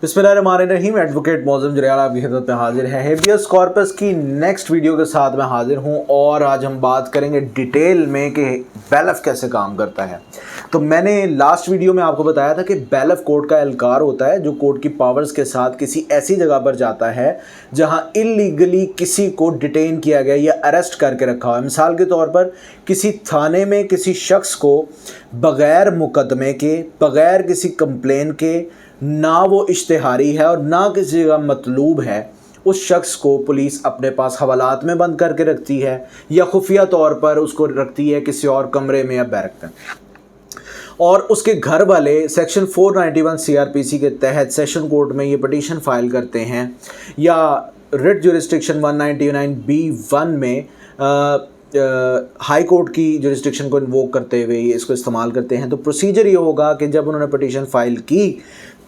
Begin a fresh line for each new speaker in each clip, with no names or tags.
बिस्मिल्लाहिर्रहमानिर्रहीम। एडवोकेट मौज़म जरियाल आपकी खिदमत में हाजिर है हेबियस कॉर्पस की नेक्स्ट वीडियो के साथ मैं हाजिर हूं और आज हम बात करेंगे डिटेल में कि बैलफ कैसे काम करता है। तो मैंने लास्ट वीडियो में आपको बताया था कि बैलफ कोर्ट का एहलकार होता है जो कोर्ट की पावर्स के साथ किसी ऐसी जगह पर जाता है जहां इलीगली किसी को डिटेन किया गया या अरेस्ट करके रखा हुआ है। मिसाल के तौर पर किसी थाने में किसी शख्स को बग़ैर मुकदमे के, बग़ैर किसी कंप्लेन के, ना वो इश्तिहारी है और ना किसी जगह मतलूब है, उस शख्स को पुलिस अपने पास हवालात में बंद करके रखती है या खुफिया तौर पर उसको रखती है किसी और कमरे में या बैरक में। और उसके घर वाले सेक्शन 491 सीआरपीसी के तहत सेशन कोर्ट में ये पटिशन फाइल करते हैं या रिट जुरिस्डिक्शन 199B1 में हाई कोर्ट की जुरिस्डिक्शन को इन्वोक करते हुए इसको इस्तेमाल करते हैं। तो प्रोसीजर ये होगा कि जब उन्होंने पटिशन फाइल की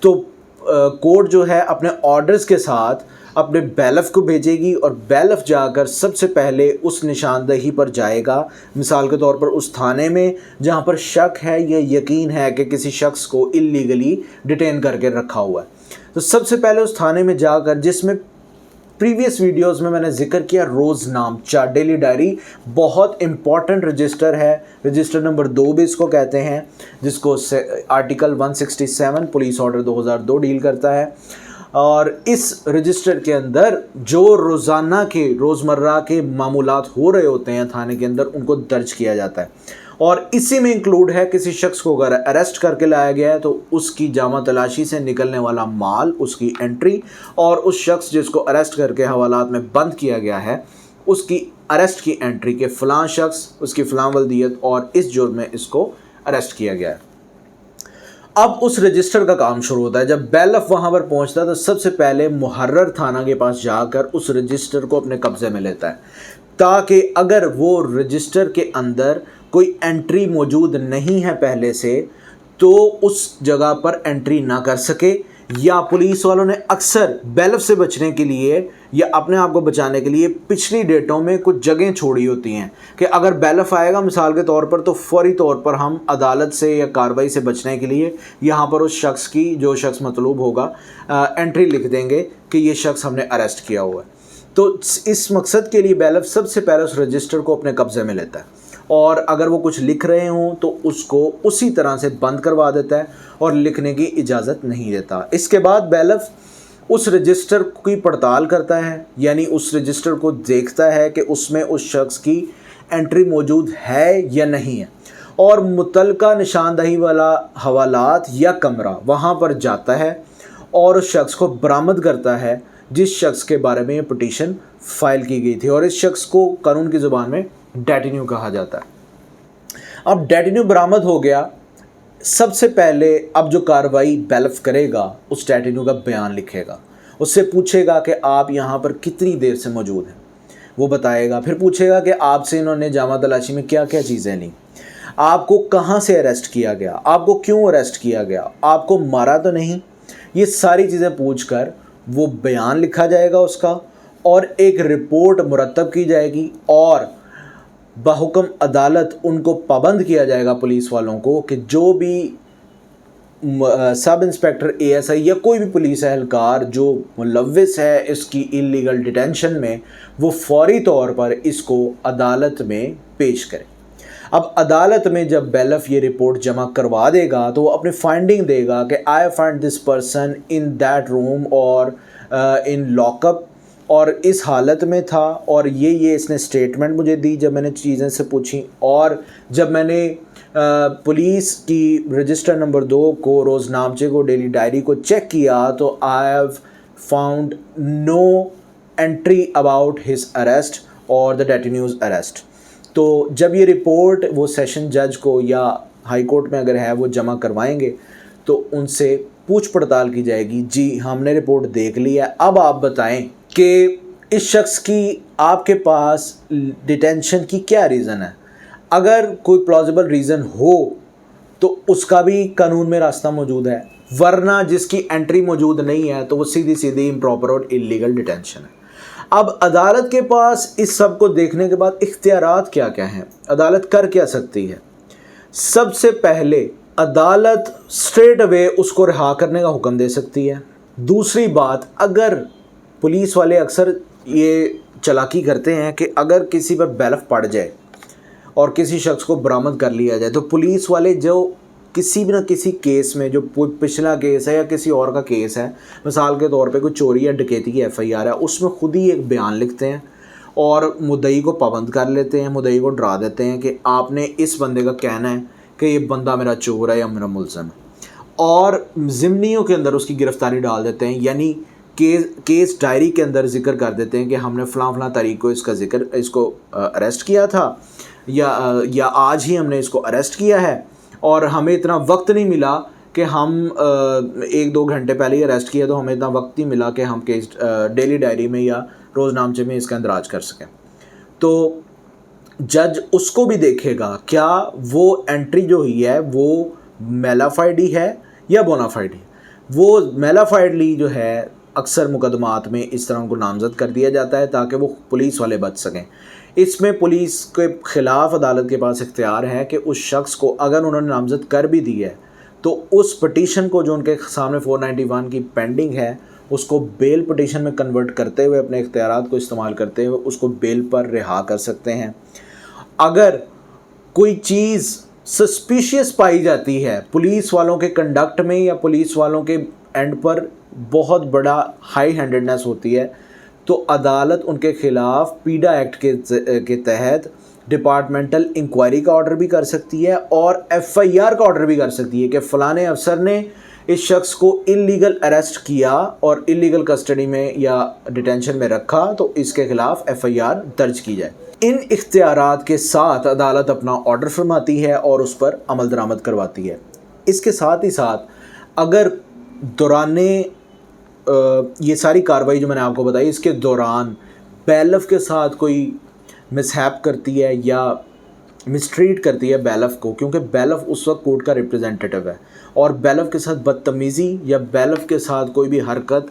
तो कोर्ट जो है अपने ऑर्डर्स के साथ अपने बैलफ को भेजेगी और बैलफ जाकर सबसे पहले उस निशानदही पर जाएगा। मिसाल के तौर पर उस थाने में जहां पर शक है या यकीन है कि किसी शख्स को इल्लीगली डिटेन करके रखा हुआ है, तो सबसे पहले उस थाने में जाकर, जिसमें प्रीवियस वीडियोस में मैंने जिक्र किया, रोज़नामचा डेली डायरी बहुत इम्पॉर्टेंट रजिस्टर है, रजिस्टर नंबर 2 भी इसको कहते हैं, जिसको आर्टिकल 167 पुलिस ऑर्डर 2002 डील करता है। और इस रजिस्टर के अंदर जो रोज़ाना के रोज़मर्रा के मामूलात हो रहे होते हैं थाने के अंदर, उनको दर्ज किया जाता है। और इसी में इंक्लूड है किसी शख्स को अगर अरेस्ट करके लाया गया है तो उसकी जामा तलाशी से निकलने वाला माल, उसकी एंट्री, और उस शख्स जिसको अरेस्ट करके हवालात में बंद किया गया है उसकी अरेस्ट की एंट्री के फ़लाँ शख्स, उसकी फ़लाँ वल्दियत और इस जुर्म में इसको अरेस्ट किया गया है। अब उस रजिस्टर का काम शुरू होता है। जब बैलफ वहाँ पर पहुँचता है तो सबसे पहले मुहर्रर थाना के पास जाकर उस रजिस्टर को अपने कब्ज़े में लेता है, ताकि अगर वो रजिस्टर के अंदर कोई एंट्री मौजूद नहीं है पहले से तो उस जगह पर एंट्री ना कर सके। या पुलिस वालों ने अक्सर बैलफ से बचने के लिए या अपने आप को बचाने के लिए पिछली डेटों में कुछ जगहें छोड़ी होती हैं कि अगर बैलफ आएगा मिसाल के तौर पर तो फौरी तौर पर हम अदालत से या कार्रवाई से बचने के लिए यहाँ पर उस शख्स की, जो शख्स मतलूब होगा, एंट्री लिख देंगे कि ये शख्स हमने अरेस्ट किया हुआ है। तो इस मकसद के लिए बैलफ सबसे पहले उस रजिस्टर को अपने कब्ज़े में लेता है और अगर वो कुछ लिख रहे हों तो उसको उसी तरह से बंद करवा देता है और लिखने की इजाज़त नहीं देता। इसके बाद बैलफ उस रजिस्टर की पड़ताल करता है, यानी उस रजिस्टर को देखता है कि उसमें उस शख्स की एंट्री मौजूद है या नहीं है, और मुतलका निशानदही वाला हवालात या कमरा वहाँ पर जाता है और उस शख्स को बरामद करता है जिस शख्स के बारे में ये पटिशन फाइल की गई थी। और इस शख्स को कानून की ज़ुबान में डेटिन्यू कहा जाता है। अब डेटिन्यू बरामद हो गया, सबसे पहले अब जो कार्रवाई बैलफ करेगा उस डेटिन्यू का बयान लिखेगा, उससे पूछेगा कि आप यहाँ पर कितनी देर से मौजूद हैं, वो बताएगा। फिर पूछेगा कि आपसे इन्होंने जामा तलाशी में क्या क्या चीज़ें लीं, आपको कहाँ से अरेस्ट किया गया, आपको क्यों अरेस्ट किया गया, आपको मारा तो नहीं। ये सारी चीज़ें पूछकर वो बयान लिखा जाएगा उसका, और एक रिपोर्ट मुरतब की जाएगी और बहुक्म अदालत उनको पाबंद किया जाएगा पुलिस वालों को कि जो भी सब इंस्पेक्टर ASI या कोई भी पुलिस एहलकार जो मुलव्विस है इसकी इल्लीगल डिटेंशन में, वो फौरी तौर पर इसको अदालत में पेश करे। अब अदालत में जब बैलफ ये रिपोर्ट जमा करवा देगा तो वो अपनी फाइंडिंग देगा कि I find this person in that room और इन लॉकअप, और इस हालत में था, और ये इसने स्टेटमेंट मुझे दी जब मैंने चीज़ें से पूछी, और जब मैंने पुलिस की रजिस्टर नंबर 2 को, रोज़नामचे को, डेली डायरी को चेक किया तो I have found no entry about his arrest और द डेटिन्यूज अरेस्ट। तो जब ये रिपोर्ट वो सेशन जज को या हाई कोर्ट में अगर है वो जमा करवाएंगे तो उनसे पूछ पड़ताल की जाएगी। जी, हमने रिपोर्ट देख ली है, अब आप बताएं कि इस शख्स की आपके पास डिटेंशन की क्या रीज़न है। अगर कोई प्लॉजिबल रीज़न हो तो उसका भी कानून में रास्ता मौजूद है, वरना जिसकी एंट्री मौजूद नहीं है तो वो सीधी सीधी इम्प्रॉपर और इलीगल डिटेंशन है। अब अदालत के पास इस सब को देखने के बाद इख्तियारात क्या क्या हैं, अदालत कर क्या सकती है। सबसे पहले अदालत स्ट्रेट अवे उसको रिहा करने का हुक्म दे सकती है, दूसरी बात, अगर पुलिस वाले अक्सर ये चालाकी करते हैं कि अगर किसी पर बैलफ पड़ जाए और किसी शख्स को बरामद कर लिया जाए तो पुलिस वाले जो किसी भी ना किसी केस में, जो पिछला केस है या किसी और का केस है, मिसाल के तौर पे कोई चोरी या डकैती की FIR है, उसमें खुद ही एक बयान लिखते हैं और मुद्दई को पाबंद कर लेते हैं, मुद्दई को डरा देते हैं कि आपने इस बंदे का कहना है कि ये बंदा मेरा चोर है या मेरा मुलज़िम है, और ज़िम्नियों के अंदर उसकी गिरफ़्तारी डाल देते हैं। यानी केस डायरी के अंदर ज़िक्र कर देते हैं कि हमने फ़लाँ तारीख को इसको अरेस्ट किया था या आज ही हमने इसको अरेस्ट किया है, और हमें इतना वक्त नहीं मिला कि हम 1-2 घंटे पहले ही अरेस्ट किया, तो हमें इतना वक्त नहीं मिला कि हम केस डेली डायरी में या रोज़नामचे में इसका इंदराज कर सकें। तो जज उसको भी देखेगा क्या वो एंट्री जो हुई है वो मेलाफाइडी है या बोनाफाइडी। वो मेलाफाइडली जो है अक्सर मुकदमात में इस तरह उनको नामज़द कर दिया जाता है ताकि वो पुलिस वाले बच सकें। इसमें पुलिस के ख़िलाफ़ अदालत के पास इख्तियार है कि उस शख्स को अगर उन्होंने नामज़द कर भी दी है तो उस पटिशन को जो उनके सामने 491 की पेंडिंग है उसको बेल पटिशन में कन्वर्ट करते हुए अपने इख्तियारात को इस्तेमाल करते हुए उसको बेल पर रिहा कर सकते हैं। अगर कोई चीज़ सस्पिशियस पाई जाती है पुलिस वालों के कंडक्ट में या पुलिस वालों के एंड पर बहुत बड़ा हाई हैंडेडनेस होती है, तो अदालत उनके ख़िलाफ़ पीडा एक्ट के तहत डिपार्टमेंटल इंक्वायरी का ऑर्डर भी कर सकती है और FIR का ऑर्डर भी कर सकती है कि फ़लाने अफसर ने इस शख्स को इलीगल अरेस्ट किया और इलीगल कस्टडी में या डिटेंशन में रखा, तो इसके ख़िलाफ़ FIR दर्ज की जाए। इन इख्तियारात के साथ अदालत अपना ऑर्डर फरमाती है और उस पर अमल दरामद करवाती है। इसके साथ ही साथ अगर दौराने ये सारी कार्रवाई जो मैंने आपको बताई इसके दौरान बैलफ के साथ कोई मिसहैप करती है या मिसट्रीट करती है बैलफ को, क्योंकि बैलफ उस वक्त कोर्ट का रिप्रेजेंटेटिव है, और बैलफ के साथ बदतमीज़ी या बैलफ के साथ कोई भी हरकत,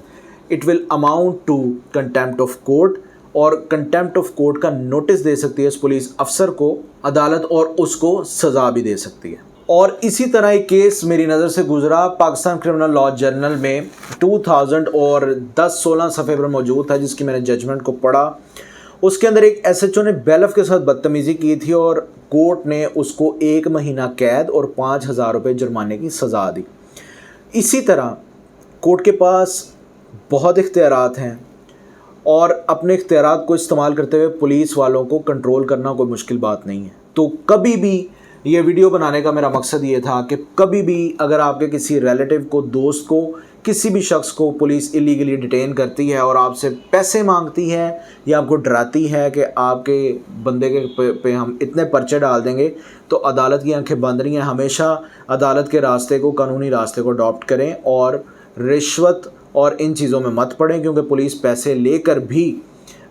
it will amount to contempt of court, और कंटेम्प्ट ऑफ कोर्ट का नोटिस दे सकती है इस पुलिस अफसर को अदालत और उसको सज़ा भी दे सकती है। और इसी तरह एक केस मेरी नज़र से गुजरा पाकिस्तान क्रिमिनल लॉ जर्नल में 2010-16 सफ़े पर मौजूद था, जिसकी मैंने जजमेंट को पढ़ा। उसके अंदर एक SHO ने बैलफ के साथ बदतमीज़ी की थी और कोर्ट ने उसको 1 महीना कैद और 5,000 रुपये जुर्माने की सज़ा दी। इसी तरह कोर्ट के पास बहुत इख्तियारात हैं और अपने इख्तियारात को इस्तेमाल करते हुए पुलिस वालों को कंट्रोल करना कोई मुश्किल बात नहीं है। तो कभी भी ये वीडियो बनाने का मेरा मकसद ये था कि कभी भी अगर आपके किसी रिलेटिव को, दोस्त को, किसी भी शख्स को पुलिस इलीगली डिटेन करती है और आपसे पैसे मांगती है या आपको डराती है कि आपके बंदे के पे हम इतने पर्चे डाल देंगे, तो अदालत की आंखें बंद नहीं हैं। हमेशा अदालत के रास्ते को, कानूनी रास्ते को अडॉप्ट करें और रिश्वत और इन चीज़ों में मत पड़ें, क्योंकि पुलिस पैसे लेकर भी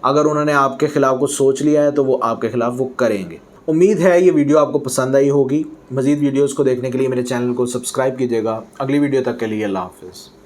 अगर उन्होंने आपके ख़िलाफ़ कुछ सोच लिया है तो वो आपके ख़िलाफ़ वो करेंगे। उम्मीद है ये वीडियो आपको पसंद आई होगी। मज़ीद वीडियोज़ को देखने के लिए मेरे चैनल को सब्सक्राइब कीजिएगा। अगली वीडियो तक के लिए अल्लाह हाफ़िज़।